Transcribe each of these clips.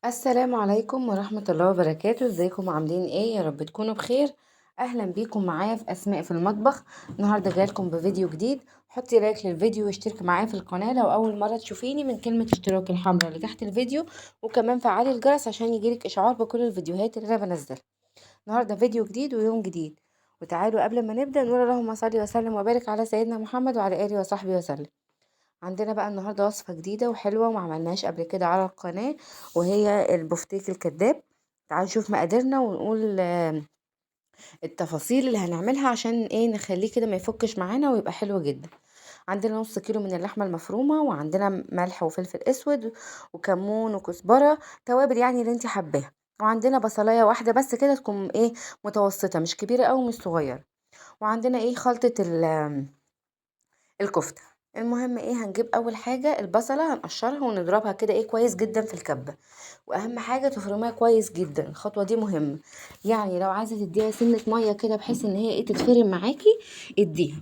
السلام عليكم ورحمة الله وبركاته. ازيكم عاملين ايه؟ يا رب تكونوا بخير. اهلا بيكم معايا في اسماء في المطبخ. النهارده جايلكم بفيديو جديد. حطي لايك للفيديو واشتركي معايا في القناة لو اول مرة تشوفيني من كلمة اشتراك الحمراء اللي تحت الفيديو، وكمان فعلي الجرس عشان يجيلك اشعار بكل الفيديوهات اللي انا بنزلها. النهارده فيديو جديد ويوم جديد. وتعالوا قبل ما نبدأ نقول اللهم صل وسلم وبارك على سيدنا محمد وعلى اله وصحبه وسلم. عندنا بقى النهارده وصفة جديدة وحلوة وما عملناهاش قبل كده على القناة، وهي البفتيك الكذاب. تعالوا نشوف مقاديرنا ونقول التفاصيل اللي هنعملها عشان ايه نخليه كده ما يفكش معانا ويبقى حلو جدا. عندنا نص كيلو من اللحمة المفرومة، وعندنا ملح وفلفل اسود وكمون وكزبرة، توابل يعني اللي انت حباها. وعندنا بصلاية واحدة بس كده تكون ايه متوسطة، مش كبيرة او مش صغيرة. وعندنا ايه خلطة الكفتة. المهم ايه هنجيب اول حاجة البصلة هنقشرها ونضربها كده ايه كويس جدا في الكبة. واهم حاجة تفرميها كويس جدا، الخطوة دي مهمة. يعني لو عايزة تديها سنة مية كده بحيث ان هي ايه تتفرم معاكي اديها.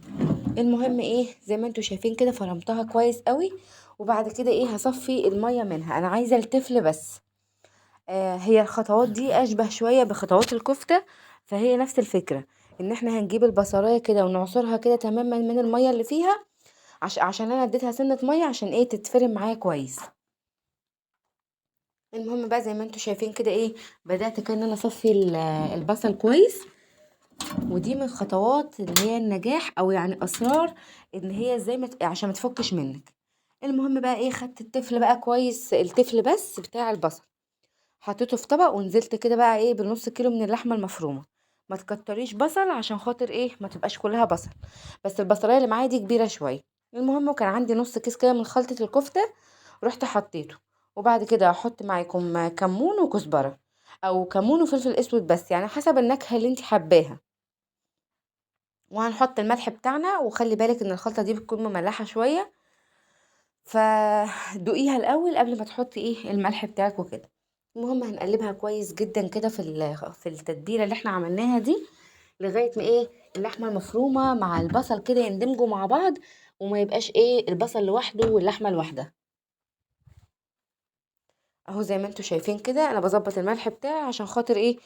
المهم ايه زي ما انتوا شايفين كده فرمتها كويس قوي. وبعد كده ايه هصفي المية منها، انا عايزة التفل بس. هي الخطوات دي اشبه شوية بخطوات الكفتة. فهي نفس الفكرة، ان احنا هنجيب البصلاية كده ونعصرها كده تماما من المية اللي فيها. عشان انا اديتها سنة مية عشان ايه تتفرم معايا كويس. المهم بقى زي ما انتوا شايفين كده ايه بدأت كده ان انا اصفي البصل كويس. ودي من خطوات اللي هي النجاح او يعني اسرار ان هي ازاي عشان ما تفكش منك. المهم بقى ايه خدت التفل بقى كويس، التفل بس بتاع البصل. حطيته في طبق ونزلت كده بقى ايه بنص كيلو من اللحمة المفرومة. ما تكتريش بصل عشان خاطر ايه ما تبقاش كلها بصل. بس البصلايه اللي معايا دي كبيره شويه. المهم وكان عندي نص كيس كده من خلطه الكفته، رحت حطيته. وبعد كده احط معاكم كمون وكزبره، او كمون وفلفل اسود بس يعني حسب النكهه اللي انت حباها. وهنحط الملح بتاعنا، وخلي بالك ان الخلطه دي بتكون مملحه شويه. فدوقيها الاول قبل ما تحطي ايه الملح بتاعك وكده. المهم هنقلبها كويس جدا كده في التتبيله اللي احنا عملناها دي، لغايه ما ايه اللحمه المفرومه مع البصل كده يندمجوا مع بعض. وما يبقاش ايه البصل لوحده واللحمه لوحدها. اهو زي ما انتوا شايفين كده انا بظبط الملح بتاعي عشان خاطر ايه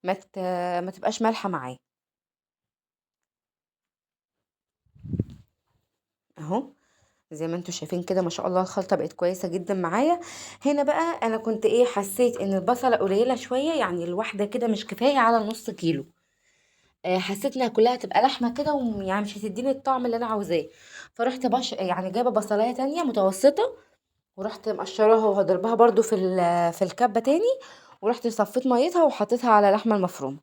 ما تبقاش مالحه معايا. اهو زي ما انتوا شايفين كده ما شاء الله الخلطه بقت كويسه جدا معايا. هنا بقى انا كنت ايه حسيت ان البصله قليله شويه، يعني الواحده كده مش كفايه على نص كيلو. حسيت انها كلها تبقى لحمه كده ويعني مش هتديني الطعم اللي انا عاوزاه. فرحت يعني جايبه بصلايه تانية متوسطه، ورحت مقشراها وهضربها برضو في الكبه تاني. ورحت صفيت ميتها وحطيتها على اللحمه المفرومه.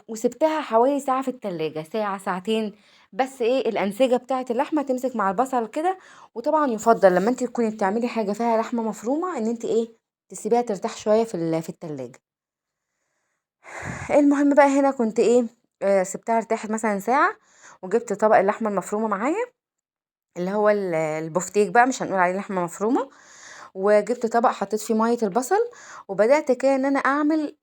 وسبتها حوالي ساعة في التلاجة، ساعة ساعتين. بس ايه الأنسجة بتاعة اللحمة تمسك مع البصل كده. وطبعا يفضل لما انت تكوني بتعملي حاجة فيها لحمة مفرومة ان انت ايه تسيبيها ترتاح شوية في التلاجة. المهم بقى هنا كنت ايه سبتها ارتاحت مثلا ساعة. وجبت طبق اللحمة المفرومة معايا، اللي هو البفتيك بقى مش هنقول عليه لحمة مفرومة. وجبت طبق حطيت فيه ميه البصل. وبدات كده ان انا اعمل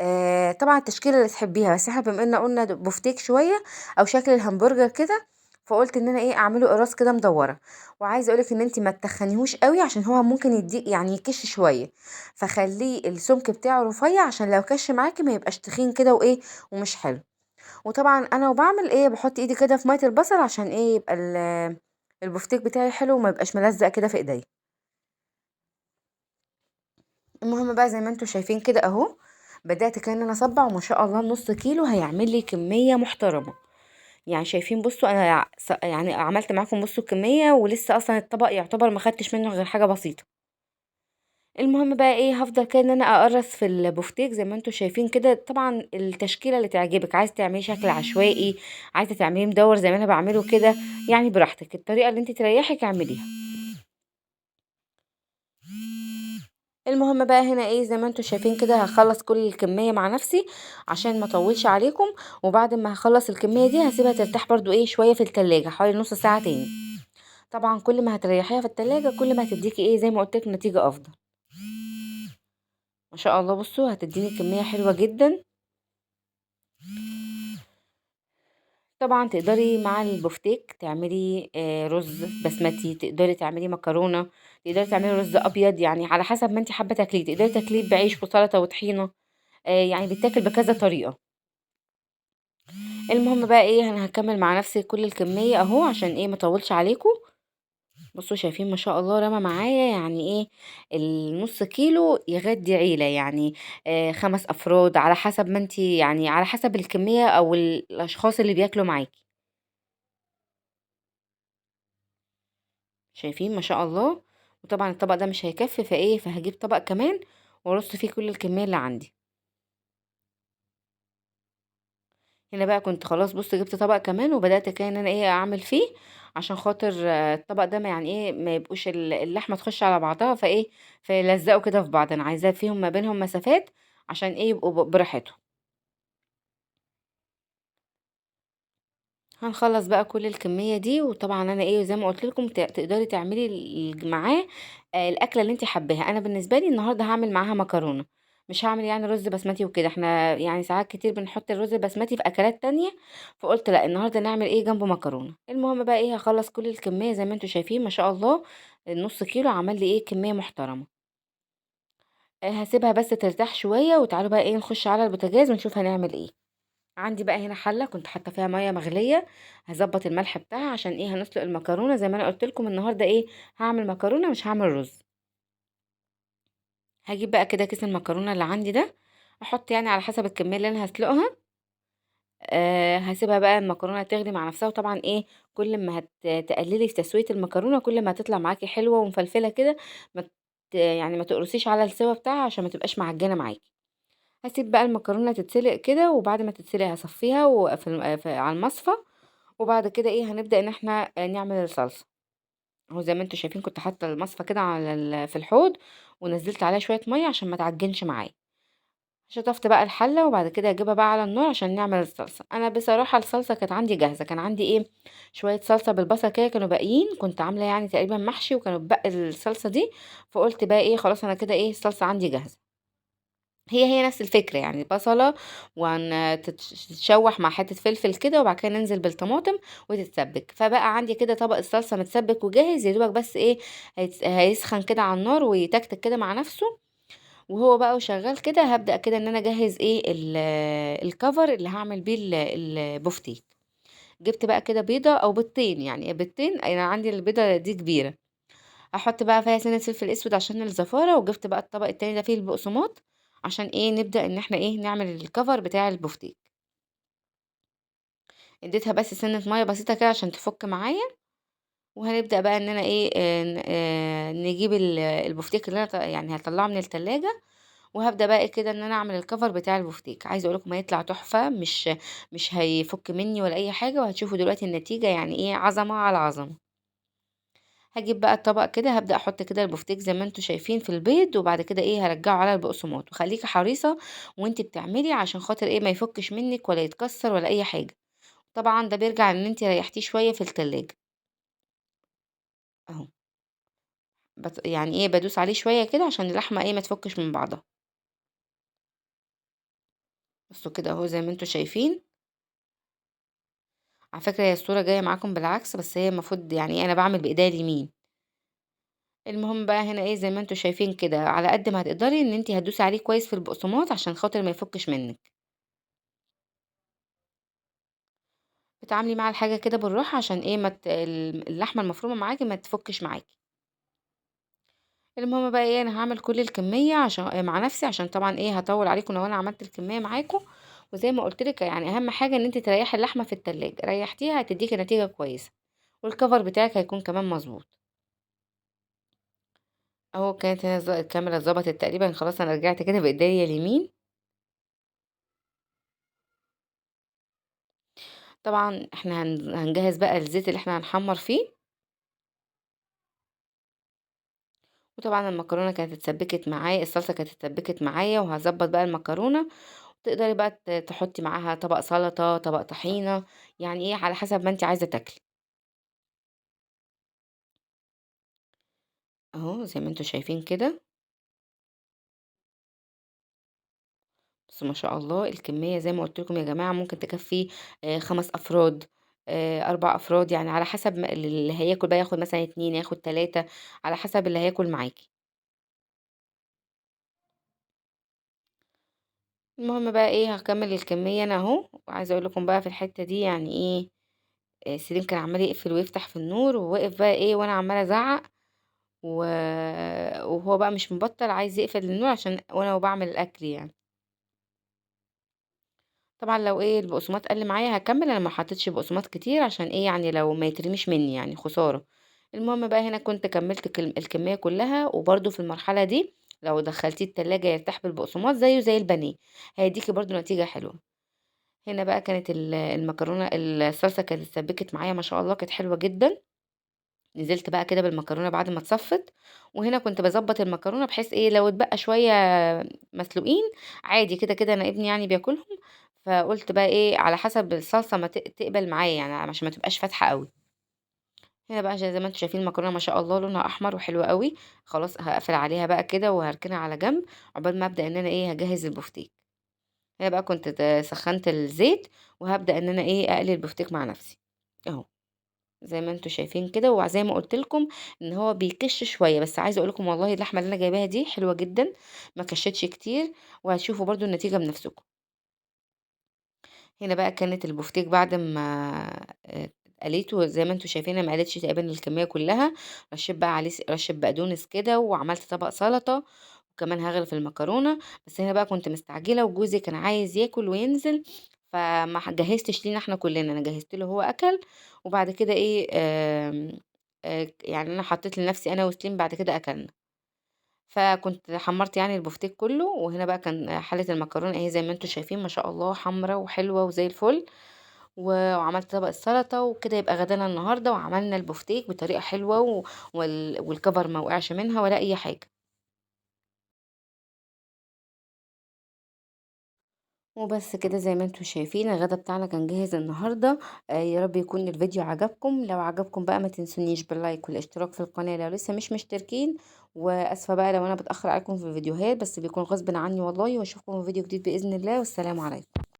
طبعا التشكيله اللي تحبيها، بس احنا بما ان قلنا بفتيك شويه او شكل الهمبرجر كده. فقلت ان انا ايه اعمله قراص كده مدوره. وعايزه اقولك ان انتي ما تتخنيهوش قوي عشان هو ممكن يدي يعني يكش شويه. فخليه السمك بتاعه رفيع عشان لو كش معاكي ما يبقاش تخين كده وايه ومش حلو. وطبعا انا وبعمل ايه بحط ايدي كده في ميه البصل عشان ايه يبقى البفتيك بتاعي حلو وما يبقاش ملزق كده في ايديا. المهم بقى زي ما انتوا شايفين كده اهو بدأت كده ان انا اصبع، وما شاء الله نص كيلو هيعمل لي كمية محترمة. يعني شايفين بصوا انا يعني عملت معاكم بصوا الكمية، ولسه اصلا الطبق يعتبر ما خدتش منه غير حاجة بسيطة. المهم بقى ايه هفضل كده ان انا اقرص في البفتيك زي ما انتوا شايفين كده. طبعا التشكيلة اللي تعجبك، عايز تعملي شكل عشوائي، عايزة تعمليه مدور زي ما انا بعمله كده. يعني براحتك الطريقة اللي انت تريحك اعمليها. المهم بقى هنا ايه زي ما انتوا شايفين كده هخلص كل الكمية مع نفسي عشان ما اطولش عليكم. وبعد ما هخلص الكمية دي هسيبها ترتاح برضو ايه شوية في التلاجة حوالي نص ساعة تاني. طبعا كل ما هتريحيها في التلاجة كل ما هتديكي ايه زي ما قلتلك نتيجة افضل. ما شاء الله بصوا هتديني كمية حلوة جدا. طبعا تقدري مع البفتيك تعملي رز بسمتي، تقدري تعملي مكرونة، تقدري تعملي رز ابيض، يعني على حسب ما انت حابه تاكليه. تقدري تاكليه بعيش وسلطه وطحينه، يعني بيتاكل بكذا طريقه. المهم بقى ايه، انا هكمل مع نفسي كل الكميه اهو عشان ايه ما اطولش عليكم. بصوا شايفين ما شاء الله رمى معايا يعني ايه، النص كيلو يغدي عيله يعني. 5 افراد على حسب ما انت، يعني على حسب الكميه او الاشخاص اللي بياكلوا معاكي. شايفين ما شاء الله. وطبعا الطبق ده مش هيكفي، فايه فهجيب طبق كمان وارص فيه كل الكميه اللي عندي. هنا بقى كنت خلاص، بص جبت طبق كمان وبدات كده ان انا ايه اعمل فيه، عشان خاطر الطبق ده ما يعني ايه ما يبقوش اللحمه تخش على بعضها، فايه فيلزقوا كده في بعض. انا عايزاه فيهم ما بينهم مسافات عشان ايه يبقوا براحتهم. هنخلص بقى كل الكميه دي، وطبعا انا ايه زي ما قلت لكم تقدري تعملي معاه الاكله اللي انت حباها. انا بالنسبه لي النهارده هعمل معاها مكرونه، مش هعمل يعني رز بسمتي وكده. احنا يعني ساعات كتير بنحط الرز البسمتي في اكلات تانية، فقلت لا النهارده نعمل ايه جنبه مكرونه. المهم بقى ايه هخلص كل الكميه زي ما انتم شايفين ما شاء الله. النص كيلو عمل لي ايه كميه محترمه. هسيبها بس ترتاح شويه، وتعالوا بقى ايه نخش على البوتاجاز ونشوف هنعمل ايه. عندي بقى هنا حله كنت حاطه فيها ميه مغليه، هظبط الملح بتاعها عشان ايه هنسلق المكرونه. زي ما انا قلت لكم النهارده ايه هعمل مكرونه مش هعمل رز. هجيب بقى كده كيس المكرونه اللي عندي ده، احط يعني على حسب الكميه اللي انا هسلقها. هسيبها بقى المكرونه تغلي مع نفسها. وطبعا ايه كل ما تقللي في تسويه المكرونه كل ما هتطلع معاكي حلوه ومفلفله كده. ما يعني ما تقرصيش على السوا بتاعها عشان ما تبقاش معجنه معاكي. هسيب بقى المكرونه تتسلق كده، وبعد ما تتسلق هصفيها على المصفى. وبعد كده ايه هنبدأ ان احنا نعمل الصلصة. اهو زي ما انتوا شايفين كنت حاطة المصفى كده على في الحوض، ونزلت عليها شوية مية عشان ما تعجنش معايا. شطفت بقى الحلة وبعد كده اجيبها بقى على النار عشان نعمل الصلصة. انا بصراحة الصلصة كانت عندي جاهزة، كان عندي ايه شوية صلصة بالبصل كده كانوا باقيين، كنت عاملة يعني تقريبا محشي وكانوا بقى الصلصة دي. فقلت بقى ايه خلاص انا كده ايه الصلصة عندي جاهزة. هي نفس الفكرة يعني بصلة، تتشوح مع حتة فلفل كده، وبعد كده ننزل بالطماطم وتتسبك. فبقى عندي كده طبق الصلصة متسبك وجاهز، يا دوبك بس ايه هيسخن كده على النار ويتكتك كده مع نفسه. وهو بقى وشغال كده هبدأ كده ان انا اجهز ايه الكفر اللي هعمل بيه البفتيك. جبت بقى كده بيضة او بيضتين، يعني بيضتين، انا عندي البيضة دي كبيرة. احط بقى فيها سنة فلفل اسود عشان الزفارة. وجبت بقى الطبق التاني ده فيه البقسماط عشان ايه نبدأ ان احنا ايه نعمل الكفر بتاع البفتيك. اديتها بس سنة مية بسيطة كده عشان تفك معايا. وهنبدأ بقى ان انا ايه نجيب البفتيك اللي انا يعني هطلعه من التلاجة. وهبدأ بقى إيه كده ان انا اعمل الكفر بتاع البفتيك. عايزه اقول لكم هيطلع تحفة، مش هيفك مني ولا اي حاجة. وهتشوفوا دلوقتي النتيجة يعني ايه عظمة على عظمة. هاجيب بقى الطبق كده هبدأ احط كده البفتيك زي ما انتم شايفين في البيض، وبعد كده ايه هرجعه على البقسماط. وخليكي حريصة وانت بتعملي عشان خاطر ايه ما يفكش منك ولا يتكسر ولا اي حاجة. طبعا ده بيرجع ان انت ريحتيه شوية في التلاجة. اهو يعني ايه بدوس عليه شوية كده عشان اللحمة ايه ما تفكش من بعضها. بصوا كده اهو زي ما انتم شايفين. على فكرة هي الصورة جاية معاكم بالعكس، بس هي المفروض يعني ايه انا بعمل بايديا اليمين. المهم بقى هنا ايه زي ما انتم شايفين كده على قد ما هتقدري ان انت هتدوسي عليه كويس في البقسماط عشان خاطر ما يفكش منك. بتعاملي مع الحاجة كده بالراحة عشان ايه اللحمة المفرومة معاكي ما تفكش معاكي. المهم بقى ايه انا هعمل كل الكمية عشان مع نفسي، عشان طبعا ايه هطول عليكم لو انا عملت الكمية معاكم. وزي ما قلت لك يعني اهم حاجة ان انت تريحي اللحمة في التلاجة، ريحتيها هتديكي نتيجة كويسة. والكفر بتاعك هيكون كمان مظبوط. اهو كانت هنا الكاميرا ظبطت تقريبا خلاص. انا رجعت كده بايديا اليمين. طبعا احنا هنجهز بقى الزيت اللي احنا هنحمر فيه. وطبعا المكرونه كانت اتسبكت معايا، الصلصه كانت اتسبكت معايا، وهظبط بقى المكرونه. تقدري بقى تحطي معاها طبق سلطه طبق طحينه، يعني ايه على حسب ما انت عايزه تاكلي. اهو زي ما انتوا شايفين كده. بس ما شاء الله الكميه زي ما قلت لكم يا جماعه ممكن تكفي 5 افراد. 4 أفراد، يعني على حسب اللي هياكل بقى ياخد مثلًا 2 ياخد 3 على حسب اللي هياكل معاكِ. المهم بقى إيه هاكمّل الكمية أنا أهو، وعايزة أقول لكم بقى في الحتة دي يعني إيه، سليم كان عمّال يقفل ويفتح في النور، وواقف بقى إيه وأنا عمّالة أزعّق، و وهو بقى مش مبطّل عايز يقفل النور عشان وأنا باعمل الأكل يعني. طبعًا لو إيه البقسماط قَل معايا هاكمّل، أنا ما حطيتش بقسماط كتير عشان إيه يعني لو ما يترميش منّي يعني خسارة. المهم بقى هنا كنت كمّلت الكمية كلّها، وبرضه في المرحلة دي لو دخّلتيه التلاجة يرتاح بالبقسماط زيه زي البانيه، هيدّيكِ برضه نتيجة حلوة. هنا بقى كانت المكرونة الصلصة كانت اتسبّكت معايا ما شاء الله كانت حلوة جدًا، نزلت بقى كده بالمكرونة بعد ما اتصفّت، وهنا كنت باضبّط المكرونة بحيث إيه لو اتبقى شوية مسلوقين عادي كده أنا ابني يعني بياكلهم، فقُلت بقى إيه على حسب الصلصة ما تقبل معايا يعني عشان ما تبقاش فاتحة أوي. هنا بقى زي ما أنتم شايفين المكرونة ما شاء الله لونها أحمر وحلو أوي، خلاص هاقفل عليها بقى كده وهاركنها على جنب، عقبال ما أبدأ إن أنا إيه هاجهّز البفتيك. هنا بقى كنت سخّنت الزيت، وهابدأ إن أنا إيه أقلي البفتيك مع نفسي، أهو زي ما أنتم شايفين كده، وزي ما قُلت لكم إن هو بيكِش شوية، بس عايزة أقول لكم والله اللحمة اللي أنا جايباها دي حلوة جدًا، ما كشِّتش كتير، وهتشوفوا برضه النتيجة بنفسكم. هنا بقى كانت البفتيك بعد ما قليته زي ما أنتم شايفين أنا ما قليتش تقريبًا الكمية كلّها، رشّيت بقى عليه رشّة بقدونس كده، وعملت طبق سلطة، وكمان هاغرف المكرونة، بس هنا بقى كنت مستعجلة وجوزي كان عايز ياكل وينزل، فما جهّزتش لينا إحنا كلّنا، أنا جهّزت له هو أكل، وبعد كده إيه يعني أنا حطيت لنفسي أنا وسليم بعد كده أكلنا. فكنت حمّرت يعني البفتيك كلّه، وهنا بقى كان حلة المكرونة أهي زي ما أنتم شايفين ما شاء الله حمرا وحلوة وزي الفل، وعملت طبق السلطة وكده يبقى غدانا النهارده، وعملنا البفتيك بطريقة حلوة والcover ما وقعش منها ولا أي حاجة. وبس كده زي ما أنتم شايفين الغدا بتاعنا كان جاهز النهارده، يا رب يكون الفيديو عجبكم، لو عجبكم بقى ما تنسونيش باللايك والاشتراك في القناة لو لسه مش مشتركين، وآسفة بقى لو أنا باتأخر عليكم في الفيديوهات بس بيكون غصبٍ عني والله، وأشوفكم في فيديو جديد بإذن الله، والسلام عليكم.